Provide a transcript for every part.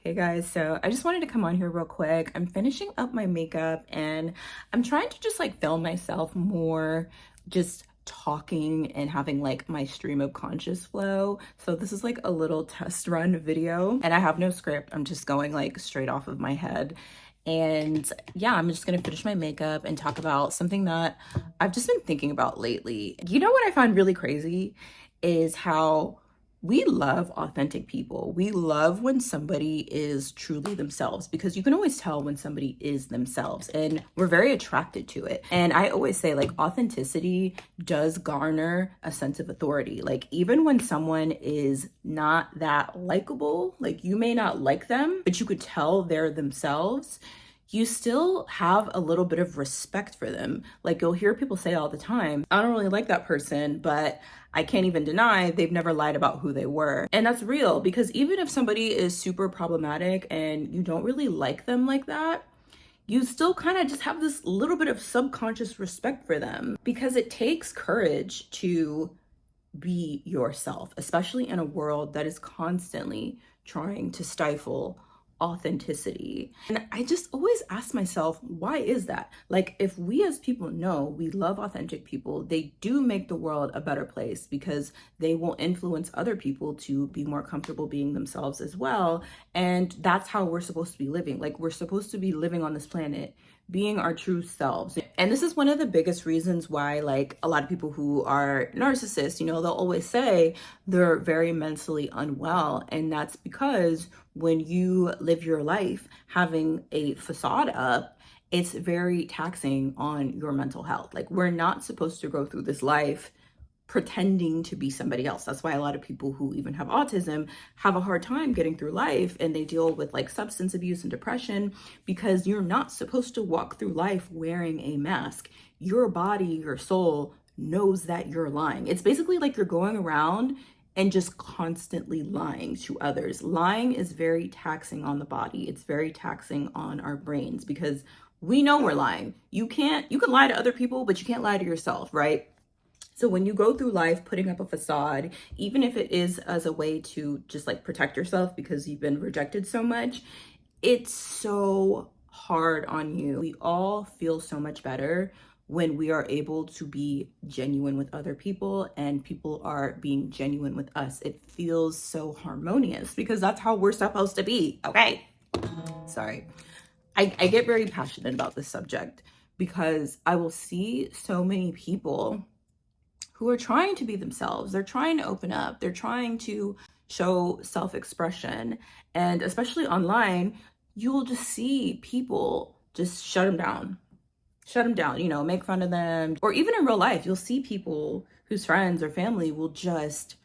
Hey guys, so I just wanted to come on here real quick. I'm finishing up my makeup and I'm trying to just like film myself more, just talking and having like my stream of conscious flow. So this is like a little test run video and I have no script. I'm just going like straight off of my head. And yeah, I'm just gonna finish my makeup and talk about something that I've just been thinking about lately. You know what I find really crazy is how we love authentic people. We love when somebody is truly themselves because you can always tell when somebody is themselves and we're very attracted to it. And I always say like authenticity does garner a sense of authority. Like even when someone is not that likable, like you may not like them, but you could tell they're themselves, you still have a little bit of respect for them. Like you'll hear people say all the time, I don't really like that person, but I can't even deny they've never lied about who they were. And that's real because even if somebody is super problematic and you don't really like them like that, you still kind of just have this little bit of subconscious respect for them because it takes courage to be yourself, especially in a world that is constantly trying to stifle authenticity. And I just always ask myself, why is that? Like, if we as people know we love authentic people, they do make the world a better place because they will influence other people to be more comfortable being themselves as well. And that's how we're supposed to be living. Like, we're supposed to be living on this planet being our true selves. And this is one of the biggest reasons why like a lot of people who are narcissists, you know, they'll always say they're very mentally unwell. And that's because when you live your life having a facade up, it's very taxing on your mental health. Like we're not supposed to go through this life pretending to be somebody else. That's why a lot of people who even have autism have a hard time getting through life and they deal with like substance abuse and depression because you're not supposed to walk through life wearing a mask. Your body, your soul knows that you're lying. It's basically like you're going around and just constantly lying to others. Lying is very taxing on the body. It's very taxing on our brains because we know we're lying. You can lie to other people, but you can't lie to yourself, right? So when you go through life putting up a facade, even if it is as a way to just like protect yourself because you've been rejected so much, it's so hard on you. We all feel so much better when we are able to be genuine with other people and people are being genuine with us. It feels so harmonious because that's how we're supposed to be, okay? Sorry. I get very passionate about this subject because I will see so many people who are trying to be themselves. They're trying to open up. They're trying to show self-expression. And especially online, you will just see people just shut them down, you know, make fun of them. Or even in real life, you'll see people whose friends or family will just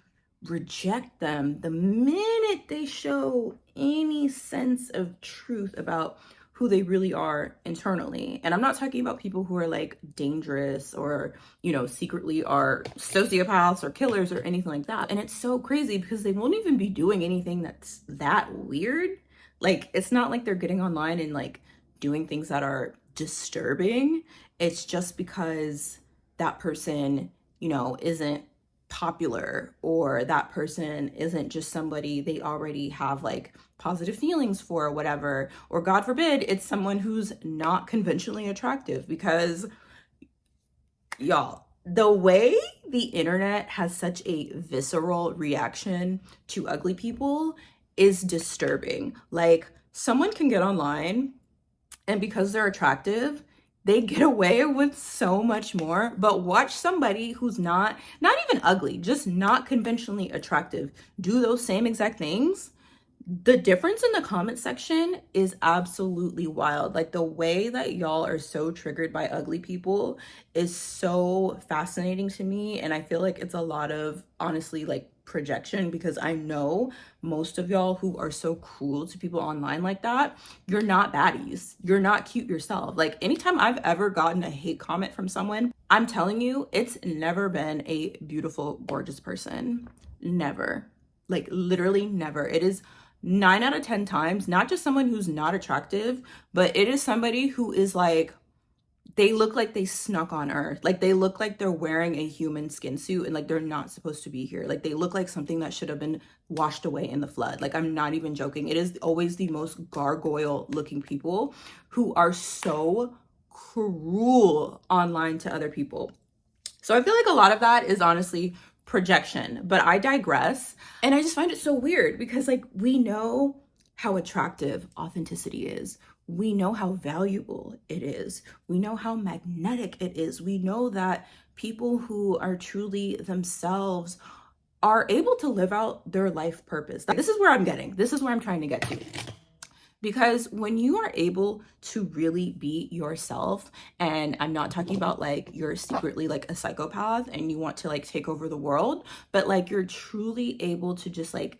reject them the minute they show any sense of truth about who they really are internally. And I'm not talking about people who are like dangerous or, you know, secretly are sociopaths or killers or anything like that. And it's so crazy because they won't even be doing anything that's that weird. Like, it's not like they're getting online and like doing things that are disturbing. It's just because that person, you know, isn't popular or that person isn't just somebody they already have like positive feelings for or whatever, or God forbid it's someone who's not conventionally attractive. Because y'all, the way the internet has such a visceral reaction to ugly people is disturbing. Like someone can get online and because they're attractive, they get away with so much more. But watch somebody who's not even ugly, just not conventionally attractive, do those same exact things. The difference in the comment section is absolutely wild. Like the way that y'all are so triggered by ugly people is so fascinating to me. And I feel like it's a lot of, honestly, like projection, because I know most of y'all who are so cruel to people online like that, you're not baddies. You're not cute yourself. Like anytime I've ever gotten a hate comment from someone, I'm telling you, it's never been a beautiful, gorgeous person. Never. Like literally never. It is 9 out of 10 times, not just someone who's not attractive, but it is somebody who is like, they look like they snuck on Earth. Like they look like they're wearing a human skin suit and like they're not supposed to be here. Like they look like something that should have been washed away in the flood. Like I'm not even joking. It is always the most gargoyle looking people who are so cruel online to other people. So I feel like a lot of that is honestly projection, but I digress. And I just find it so weird because like we know how attractive authenticity is. We know how valuable it is. We know how magnetic it is. We know that people who are truly themselves are able to live out their life purpose. This is where I'm getting. This is where I'm trying to get to. Because when you are able to really be yourself, and I'm not talking about like you're secretly like a psychopath and you want to like take over the world, but like you're truly able to just like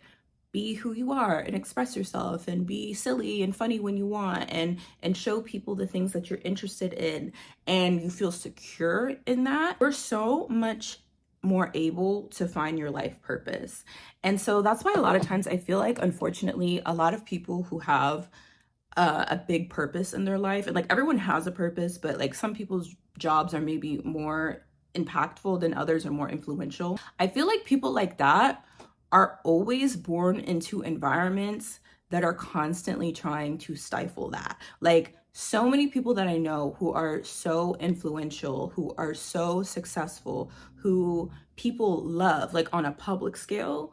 be who you are and express yourself and be silly and funny when you want and show people the things that you're interested in, and you feel secure in that, you're so much more able to find your life purpose. And so that's why a lot of times I feel like, unfortunately, a lot of people who have a big purpose in their life, and like everyone has a purpose, but like some people's jobs are maybe more impactful than others or more influential. I feel like people like that are always born into environments that are constantly trying to stifle that. Like so many people that I know who are so influential, who are so successful, who people love, like on a public scale,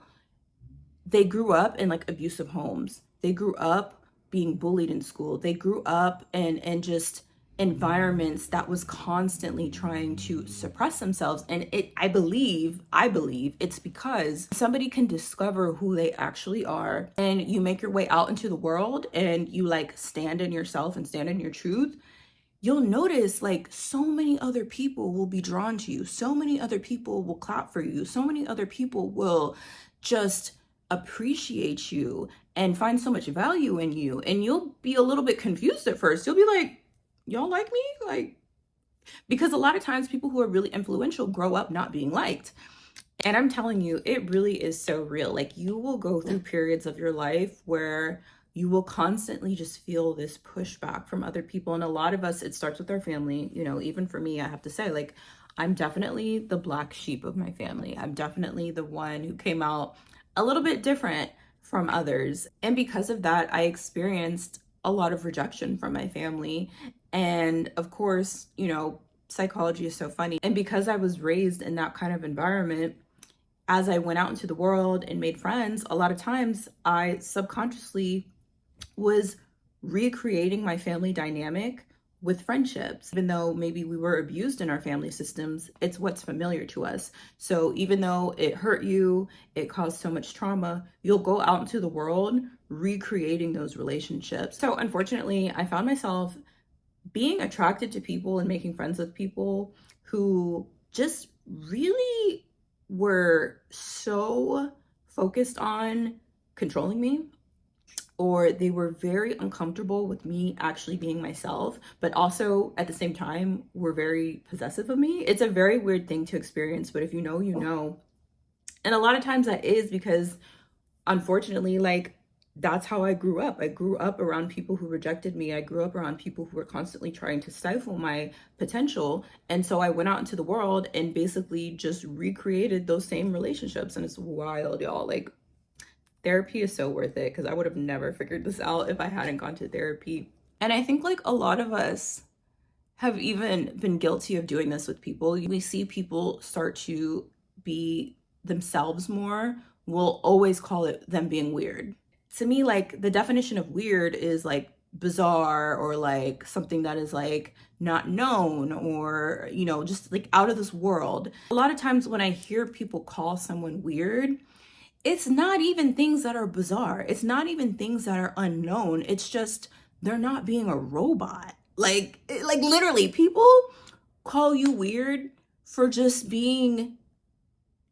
they grew up in like abusive homes. They grew up being bullied in school. They grew up in just environments that was constantly trying to suppress themselves. And I believe it's because somebody can discover who they actually are, and you make your way out into the world and you like stand in yourself and stand in your truth. You'll notice like so many other people will be drawn to you. So many other people will clap for you. So many other people will just appreciate you and find so much value in you. And you'll be a little bit confused at first. You'll be like, y'all like me? Like, because a lot of times people who are really influential grow up not being liked. And I'm telling you, it really is so real. Like you will go through periods of your life where you will constantly just feel this pushback from other people. And a lot of us, it starts with our family. You know, even for me, I have to say, like, I'm definitely the black sheep of my family. I'm definitely the one who came out a little bit different from others. And because of that, I experienced a lot of rejection from my family. And of course, you know, psychology is so funny. And because I was raised in that kind of environment, as I went out into the world and made friends, a lot of times I subconsciously was recreating my family dynamic with friendships. Even though maybe we were abused in our family systems, it's what's familiar to us. So even though it hurt you, it caused so much trauma, you'll go out into the world recreating those relationships. So unfortunately, I found myself being attracted to people and making friends with people who just really were so focused on controlling me, or they were very uncomfortable with me actually being myself, but also at the same time were very possessive of me. It's a very weird thing to experience, but if you know, you know. And a lot of times that is because, unfortunately, like, that's how I grew up. I grew up around people who rejected me. I grew up around people who were constantly trying to stifle my potential. And so I went out into the world and basically just recreated those same relationships. And it's wild, y'all. Like, therapy is so worth it, because I would have never figured this out if I hadn't gone to therapy. And I think like a lot of us have even been guilty of doing this with people. We see people start to be themselves more, we'll always call it them being weird. To me, like, the definition of weird is like bizarre, or like something that is like not known, or, you know, just like out of this world. A lot of times when I hear people call someone weird, it's not even things that are bizarre. It's not even things that are unknown. It's just they're not being a robot. Like literally, people call you weird for just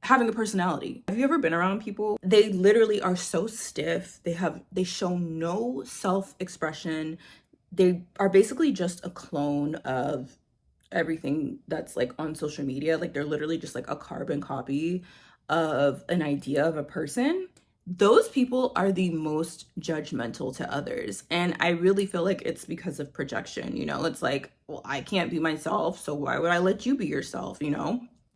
having a personality. Have you ever been around people? They literally are so stiff. They show no self-expression. They are basically just a clone of everything that's like on social media. Like they're literally just like a carbon copy of an idea of a person. those people are the most judgmental to others. And I really feel like it's because of projection. It's like, well, I can't be myself, so why would I let you be yourself?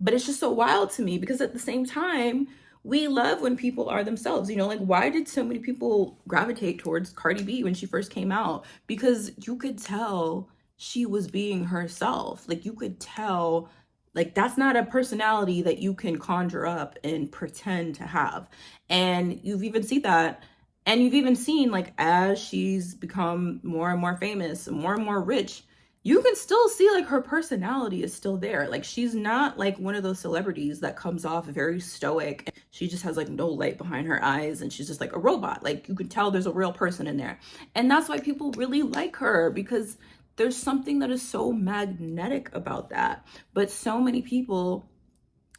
But it's just so wild to me because at the same time, we love when people are themselves. Like, why did so many people gravitate towards Cardi B when she first came out? Because you could tell she was being herself. Like, you could tell, like, that's not a personality that you can conjure up and pretend to have. And you've even seen that. And you've even seen, like, as she's become more and more famous and more rich, you can still see like her personality is still there. Like, she's not like one of those celebrities that comes off very stoic. She just has like no light behind her eyes and she's just like a robot. Like, you can tell there's a real person in there. And that's why people really like her, because there's something that is so magnetic about that. But so many people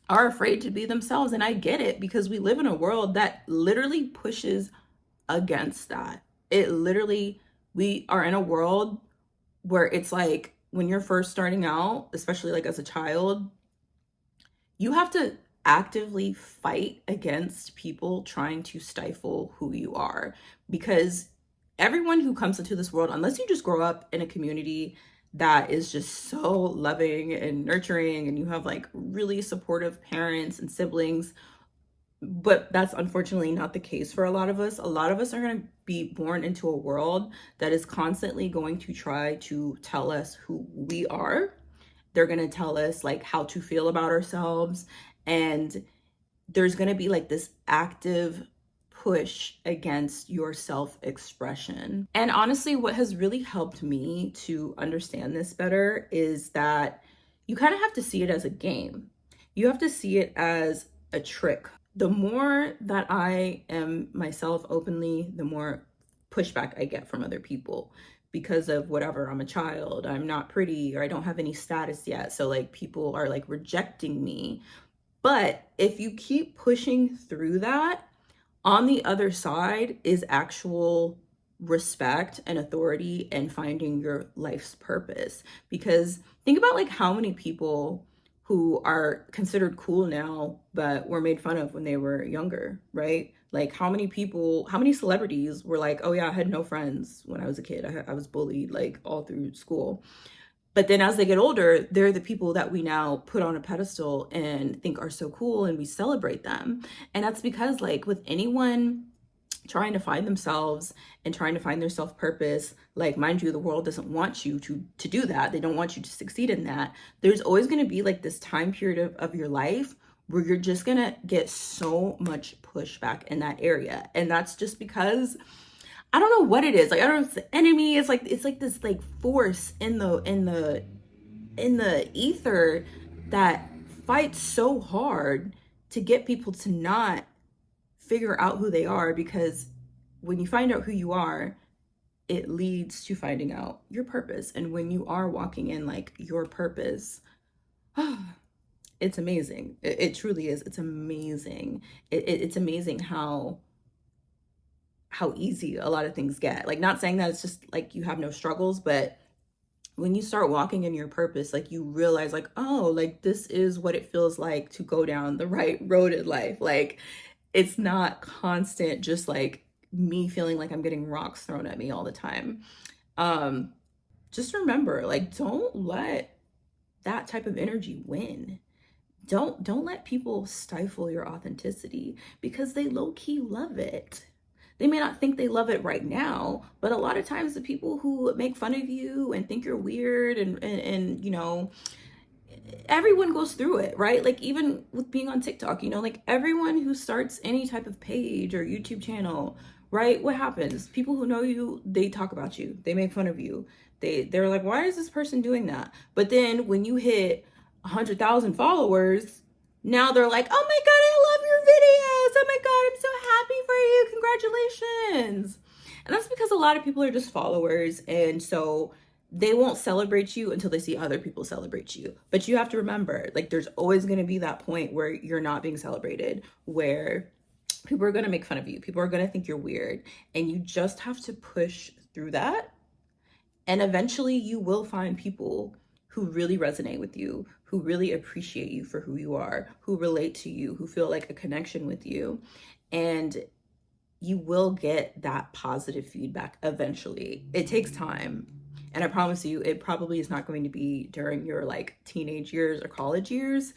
are afraid to be themselves. And I get it, because we live in a world that literally pushes against that. We are in a world where it's like, when you're first starting out, especially like as a child, you have to actively fight against people trying to stifle who you are. Because everyone who comes into this world, unless you just grow up in a community that is just so loving and nurturing, and you have like really supportive parents and siblings, but that's unfortunately not the case for a lot of us. A lot of us are going to be born into a world that is constantly going to try to tell us who we are. They're going to tell us like how to feel about ourselves. And there's going to be like this active push against your self-expression. And honestly, what has really helped me to understand this better is that you kind of have to see it as a game. You have to see it as a trick. The more that I am myself openly, the more pushback I get from other people because of whatever. I'm a child, I'm not pretty, or I don't have any status yet. So like, people are like rejecting me. But if you keep pushing through that, on the other side is actual respect and authority and finding your life's purpose. Because think about like how many people who are considered cool now, but were made fun of when they were younger, right? Like, how many celebrities were like, oh yeah, I had no friends when I was a kid. I was bullied like all through school. But then as they get older, they're the people that we now put on a pedestal and think are so cool, and we celebrate them. And that's because like with anyone trying to find themselves and trying to find their self-purpose, like, mind you, the world doesn't want you to do that. They don't want you to succeed in that. There's always going to be like this time period of your life where you're just going to get so much pushback in that area. And that's just because I don't know what it is. Like, I don't know if it's the enemy. It's like this like force in the ether that fights so hard to get people to not figure out who they are. Because when you find out who you are, it leads to finding out your purpose. And when you are walking in like your purpose, it's amazing. It truly is. It's amazing. It's amazing how easy a lot of things get. Like, not saying that it's just like you have no struggles, but when you start walking in your purpose, like, you realize like, oh, like, this is what it feels like to go down the right road in life. Like, it's not constant, just like me feeling like I'm getting rocks thrown at me all the time. Just remember, like, don't let that type of energy win. Don't let people stifle your authenticity, because they low-key love it. They may not think they love it right now, but a lot of times the people who make fun of you and think you're weird and you know, everyone goes through it, right? Like, even with being on TikTok, you know, like, everyone who starts any type of page or YouTube channel, right? What happens? People who know you, they talk about you. They make fun of you. They're like, why is this person doing that? But then when you hit 100,000 followers, now they're like, oh my God, I love your videos. Oh my God, I'm so happy for you. Congratulations. And that's because a lot of people are just followers. And so they won't celebrate you until they see other people celebrate you. But you have to remember, like, there's always going to be that point where you're not being celebrated, where people are going to make fun of you. People are going to think you're weird. And you just have to push through that. And eventually you will find people who really resonate with you, who really appreciate you for who you are, who relate to you, who feel like a connection with you. And you will get that positive feedback eventually. It takes time. And I promise you, it probably is not going to be during your like teenage years or college years.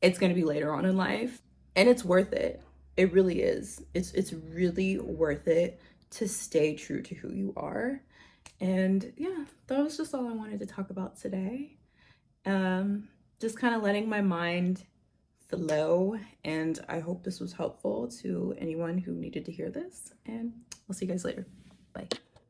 It's going to be later on in life. And it's worth it. It really is. It's really worth it to stay true to who you are. And yeah, that was just all I wanted to talk about today. Just kind of letting my mind flow, and I hope this was helpful to anyone who needed to hear this, and I'll see you guys later. Bye.